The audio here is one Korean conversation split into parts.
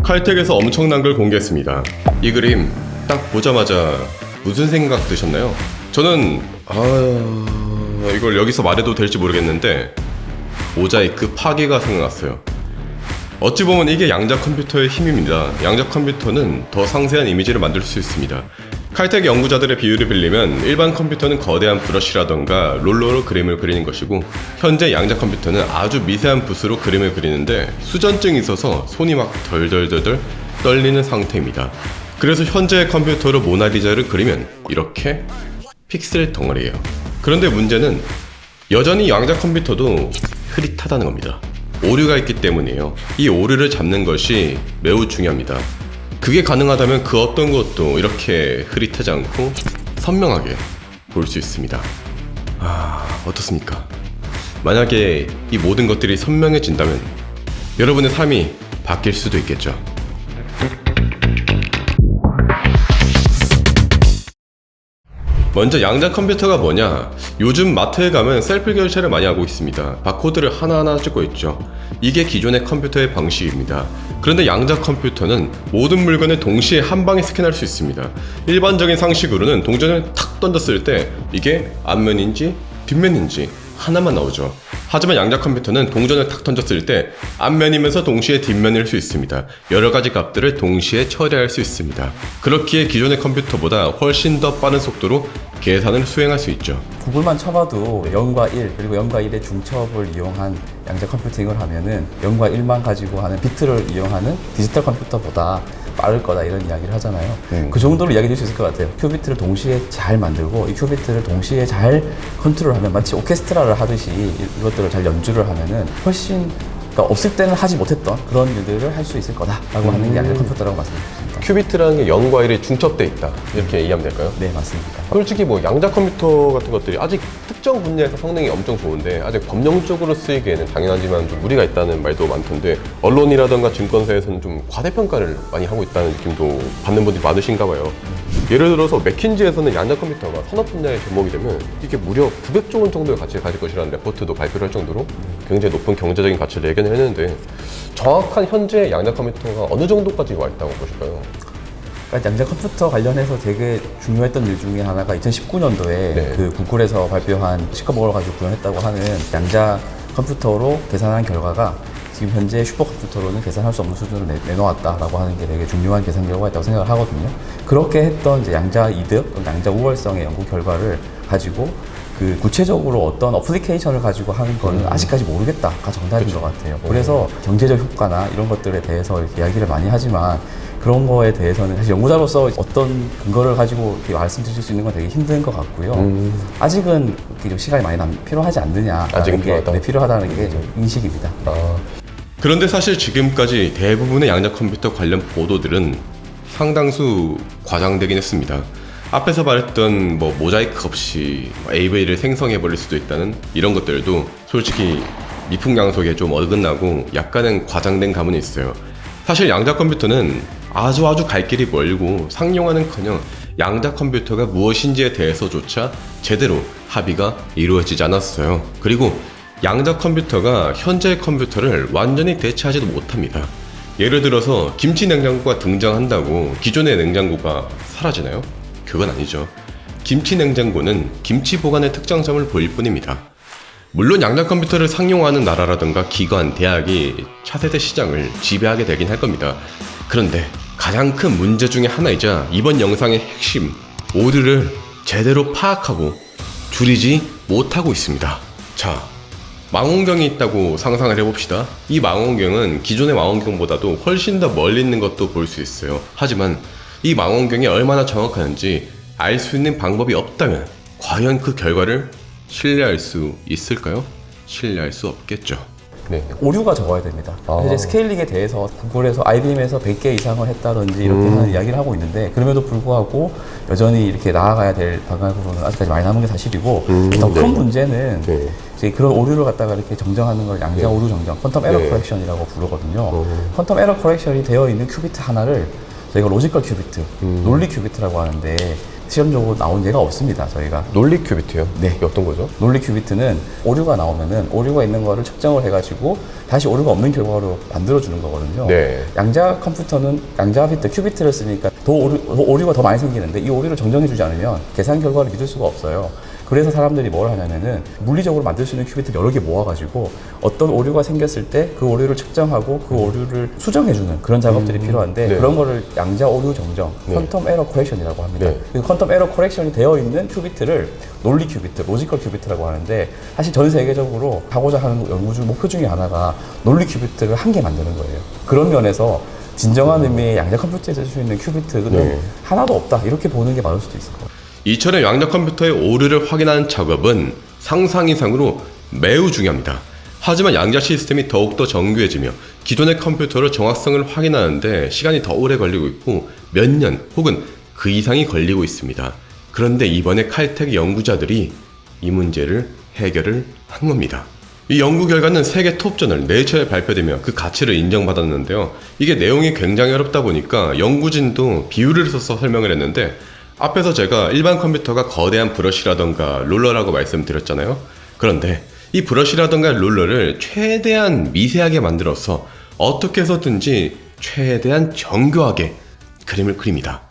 칼텍에서 엄청난 걸 공개했습니다. 이 그림 딱 보자마자 무슨 생각 드셨나요? 저는 이걸 여기서 말해도 될지 모르겠는데 모자이크 파괴가 생각났어요. 어찌 보면 이게 양자 컴퓨터의 힘입니다. 양자 컴퓨터는 더 상세한 이미지를 만들 수 있습니다. 칼텍 연구자들의 비유를 빌리면 일반 컴퓨터는 거대한 브러쉬라던가 롤러로 그림을 그리는 것이고, 현재 양자 컴퓨터는 아주 미세한 붓으로 그림을 그리는데 수전증이 있어서 손이 막 덜덜덜 떨리는 상태입니다. 그래서 현재의 컴퓨터로 모나리자를 그리면 이렇게 픽셀 덩어리예요. 그런데 문제는 여전히 양자 컴퓨터도 흐릿하다는 겁니다. 오류가 있기 때문이에요. 이 오류를 잡는 것이 매우 중요합니다. 그게 가능하다면 그 어떤 것도 이렇게 흐릿하지 않고 선명하게 볼 수 있습니다. 어떻습니까? 만약에 이 모든 것들이 선명해진다면 여러분의 삶이 바뀔 수도 있겠죠. 먼저 양자 컴퓨터가 뭐냐? 요즘 마트에 가면 셀프 결제를 많이 하고 있습니다. 바코드를 하나하나 찍고 있죠. 이게 기존의 컴퓨터의 방식입니다. 그런데 양자 컴퓨터는 모든 물건을 동시에 한 방에 스캔할 수 있습니다. 일반적인 상식으로는 동전을 탁 던졌을 때 이게 앞면인지 뒷면인지 하나만 나오죠. 하지만 양자 컴퓨터는 동전을 탁 던졌을 때 앞면이면서 동시에 뒷면일 수 있습니다. 여러 가지 값들을 동시에 처리할 수 있습니다. 그렇기에 기존의 컴퓨터보다 훨씬 더 빠른 속도로 계산을 수행할 수 있죠. 구글만 쳐봐도 0과 1 그리고 0과 1의 중첩을 이용한 양자 컴퓨팅을 하면은 0과 1만 가지고 하는 비트를 이용하는 디지털 컴퓨터보다 빠를 거다 이런 이야기를 하잖아요. 그 정도로 이야기 될 수 있을 것 같아요. 큐비트를 동시에 잘 만들고 이 큐비트를 동시에 잘 컨트롤하면 마치 오케스트라를 하듯이 이것들을 잘 연주를 하면은 훨씬 그러니까 없을 때는 하지 못했던 그런 일들을 할 수 있을 거다라고 하는 게 양자 컴퓨터라고 말씀드립니다. 큐비트라는 게 0과 1이 중첩돼 있다, 이렇게 이해하면 될까요? 네, 맞습니다. 솔직히 뭐 양자 컴퓨터 같은 것들이 아직 특정 분야에서 성능이 엄청 좋은데 아직 법령적으로 쓰이기에는 당연하지만 좀 무리가 있다는 말도 많던데, 언론이라던가 증권사에서는 좀 과대평가를 많이 하고 있다는 느낌도 받는 분들이 많으신가 봐요. 예를 들어서 맥킨지에서는 양자 컴퓨터가 산업 분야에 접목이 되면 이게 무려 900조 원 정도의 가치를 가질 것이라는 레포트도 발표를 할 정도로 굉장히 높은 경제적인 가치를 예견을 했는데, 정확한 현재 양자 컴퓨터가 어느 정도까지 와 있다고 보실까요? 그러니까 양자 컴퓨터 관련해서 되게 중요했던 일 중에 하나가 2019년도에 그 구글에서 발표한 시커먼을 가지고 구현했다고 하는 양자 컴퓨터로 계산한 결과가 지금 현재 슈퍼컴퓨터로는 계산할 수 없는 수준을 내놓았다라고 하는 게 되게 중요한 계산 결과가 있다고 생각을 하거든요. 그렇게 했던 이제 양자 이득, 양자 우월성의 연구 결과를 가지고 그 구체적으로 어떤 어플리케이션을 가지고 하는 거는 아직까지 모르겠다가 정답인 것 같아요. 그래서 경제적 효과나 이런 것들에 대해서 이렇게 이야기를 많이 하지만 그런 거에 대해서는 사실 연구자로서 어떤 근거를 가지고 이렇게 말씀드릴 수 있는 건 되게 힘든 것 같고요. 아직은 이렇게 좀 시간이 많이 필요하지 않느냐. 아직은 필요하다. 네, 필요하다는 게 좀 인식입니다. 그런데 사실 지금까지 대부분의 양자 컴퓨터 관련 보도들은 상당수 과장되긴 했습니다. 앞에서 말했던 뭐 모자이크 없이 AV를 생성해 버릴 수도 있다는 이런 것들도 솔직히 미풍양속에 좀 어긋나고 약간은 과장된 감은 있어요. 사실 양자 컴퓨터는 아주 갈 길이 멀고 상용화는커녕 양자 컴퓨터가 무엇인지에 대해서조차 제대로 합의가 이루어지지 않았어요. 그리고 양자 컴퓨터가 현재의 컴퓨터를 완전히 대체하지도 못합니다. 예를 들어서 김치 냉장고가 등장한다고 기존의 냉장고가 사라지나요? 그건 아니죠. 김치 냉장고는 김치 보관의 특장점을 보일 뿐입니다. 물론 양자 컴퓨터를 상용화하는 나라라든가 기관, 대학이 차세대 시장을 지배하게 되긴 할 겁니다. 그런데 가장 큰 문제 중에 하나이자 이번 영상의 핵심, 오류를 제대로 파악하고 줄이지 못하고 있습니다. 자, 망원경이 있다고 상상을 해봅시다. 이 망원경은 기존의 망원경보다도 훨씬 더 멀리 있는 것도 볼 수 있어요. 하지만 이 망원경이 얼마나 정확한지 알 수 있는 방법이 없다면 과연 그 결과를 신뢰할 수 있을까요? 신뢰할 수 없겠죠. 네. 오류가 적어야 됩니다. 이제 스케일링에 대해서 구글에서 IBM에서 100개 이상을 했다든지 이렇게 하는 이야기를 하고 있는데, 그럼에도 불구하고 여전히 이렇게 나아가야 될 방향으로는 아직까지 많이 남은 게 사실이고, 더 큰 문제는 이제 그런 오류를 갖다가 이렇게 정정하는 걸 양자 오류 정정, 퀀텀 에러 커렉션이라고 부르거든요. 퀀텀 에러 커렉션이 되어 있는 큐비트 하나를 저희가 로지컬 큐비트, 논리 큐비트라고 하는데, 실험적으로 나온 예가 없습니다. 저희가. 논리 큐비트요? 네. 이게 어떤 거죠? 논리 큐비트는 오류가 나오면은 오류가 있는 거를 측정을 해가지고 다시 오류가 없는 결과로 만들어주는 거거든요. 네. 양자 컴퓨터는 양자 비트, 큐비트를 쓰니까 더 오류가 더 많이 생기는데 이 오류를 정정해주지 않으면 계산 결과를 믿을 수가 없어요. 그래서 사람들이 뭘 하냐면은 물리적으로 만들 수 있는 큐비트를 여러 개 모아가지고 어떤 오류가 생겼을 때 그 오류를 측정하고 그 오류를 수정해주는 그런 작업들이 필요한데 네. 그런 거를 양자 오류 정정, 네. 퀀텀 에러 코렉션이라고 합니다. 네. 그 퀀텀 에러 코렉션이 되어 있는 큐비트를 논리 큐비트, 로지컬 큐비트라고 하는데 사실 전 세계적으로 하고자 하는 연구 중 목표 중에 하나가 논리 큐비트를 한 개 만드는 거예요. 그런 면에서 진정한 의미의 양자 컴퓨터에서 쓸 수 있는 큐비트는 네. 하나도 없다 이렇게 보는 게 맞을 수도 있을 것 같아요. 이처럼 양자 컴퓨터의 오류를 확인하는 작업은 상상 이상으로 매우 중요합니다. 하지만 양자 시스템이 더욱더 정교해지며 기존의 컴퓨터로 정확성을 확인하는데 시간이 더 오래 걸리고 있고 몇 년 혹은 그 이상이 걸리고 있습니다. 그런데 이번에 칼텍 연구자들이 이 문제를 해결을 한 겁니다. 이 연구 결과는 세계 톱저널 네이처에 발표되며 그 가치를 인정받았는데요. 이게 내용이 굉장히 어렵다 보니까 연구진도 비유를 써서 설명을 했는데 앞에서 제가 일반 컴퓨터가 거대한 브러쉬라던가 롤러라고 말씀드렸잖아요. 그런데 이 브러쉬라던가 롤러를 최대한 미세하게 만들어서 어떻게 해서든지 최대한 정교하게 그림을 그립니다.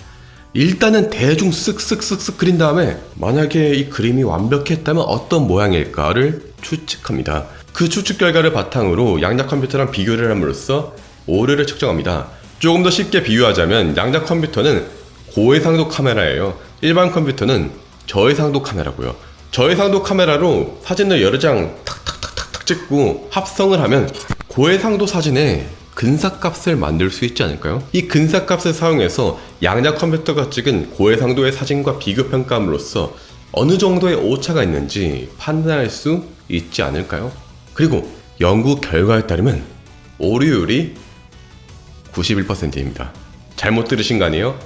일단은 대충 쓱쓱쓱쓱 그린 다음에 만약에 이 그림이 완벽했다면 어떤 모양일까를 추측합니다. 그 추측 결과를 바탕으로 양자 컴퓨터랑 비교를 함으로써 오류를 측정합니다. 조금 더 쉽게 비유하자면 양자 컴퓨터는 고해상도 카메라예요. 일반 컴퓨터는 저해상도 카메라고요. 저해상도 카메라로 사진을 여러 장 탁탁탁탁탁 찍고 합성을 하면 고해상도 사진에 근사값을 만들 수 있지 않을까요? 이 근사값을 사용해서 양자 컴퓨터가 찍은 고해상도의 사진과 비교 평가함으로써 어느 정도의 오차가 있는지 판단할 수 있지 않을까요? 그리고 연구 결과에 따르면 오류율이 91%입니다. 잘못 들으신 거 아니에요?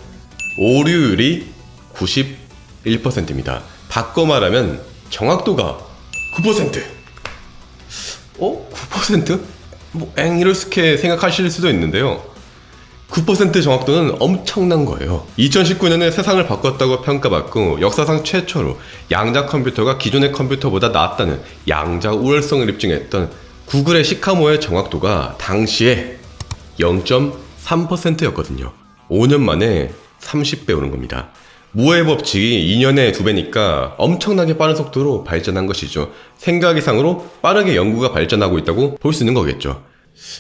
오류율이 91%입니다. 바꿔 말하면 정확도가 9%. 9%? 이렇게 생각하실 수도 있는데요. 9% 정확도는 엄청난 거예요. 2019년에 세상을 바꿨다고 평가받고 역사상 최초로 양자 컴퓨터가 기존의 컴퓨터보다 낫다는 양자 우월성을 입증했던 구글의 시카모의 정확도가 당시에 0.3%였거든요. 5년 만에 30배 오른 겁니다. 무어의 법칙이 2년에 2배니까 엄청나게 빠른 속도로 발전한 것이죠. 생각 이상으로 빠르게 연구가 발전하고 있다고 볼 수 있는 거겠죠.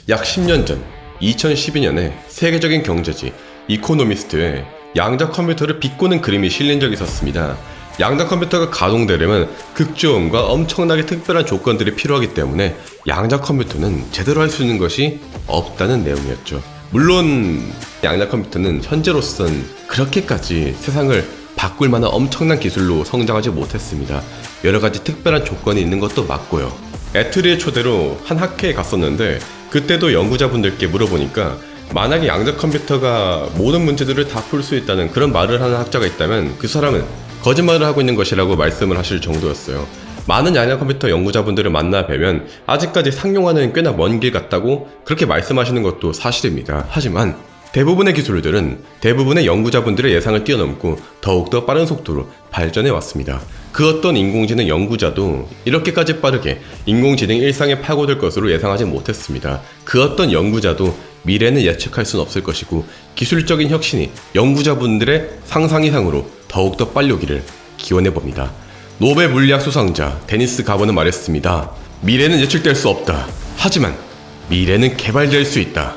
약 10년 전 2012년에 세계적인 경제지 이코노미스트에 양자 컴퓨터를 비꼬는 그림이 실린 적이 있었습니다. 양자 컴퓨터가 가동되려면 극저음과 엄청나게 특별한 조건들이 필요하기 때문에 양자 컴퓨터는 제대로 할 수 있는 것이 없다는 내용이었죠. 물론 양자 컴퓨터는 현재로선 그렇게까지 세상을 바꿀 만한 엄청난 기술로 성장하지 못했습니다. 여러 가지 특별한 조건이 있는 것도 맞고요. 애트리의 초대로 한 학회에 갔었는데 그때도 연구자분들께 물어보니까 만약에 양자 컴퓨터가 모든 문제들을 다 풀 수 있다는 그런 말을 하는 학자가 있다면 그 사람은 거짓말을 하고 있는 것이라고 말씀을 하실 정도였어요. 많은 양자 컴퓨터 연구자분들을 만나 뵈면 아직까지 상용화는 꽤나 먼 길 같다고 그렇게 말씀하시는 것도 사실입니다. 하지만 대부분의 기술들은 대부분의 연구자분들의 예상을 뛰어넘고 더욱더 빠른 속도로 발전해 왔습니다. 그 어떤 인공지능 연구자도 이렇게까지 빠르게 인공지능이 일상에 파고들 것으로 예상하지 못했습니다. 그 어떤 연구자도 미래는 예측할 수는 없을 것이고 기술적인 혁신이 연구자분들의 상상 이상으로 더욱더 빨리 오기를 기원해봅니다. 노벨 물리학 수상자 데니스 가버는 말했습니다. 미래는 예측될 수 없다. 하지만 미래는 개발될 수 있다.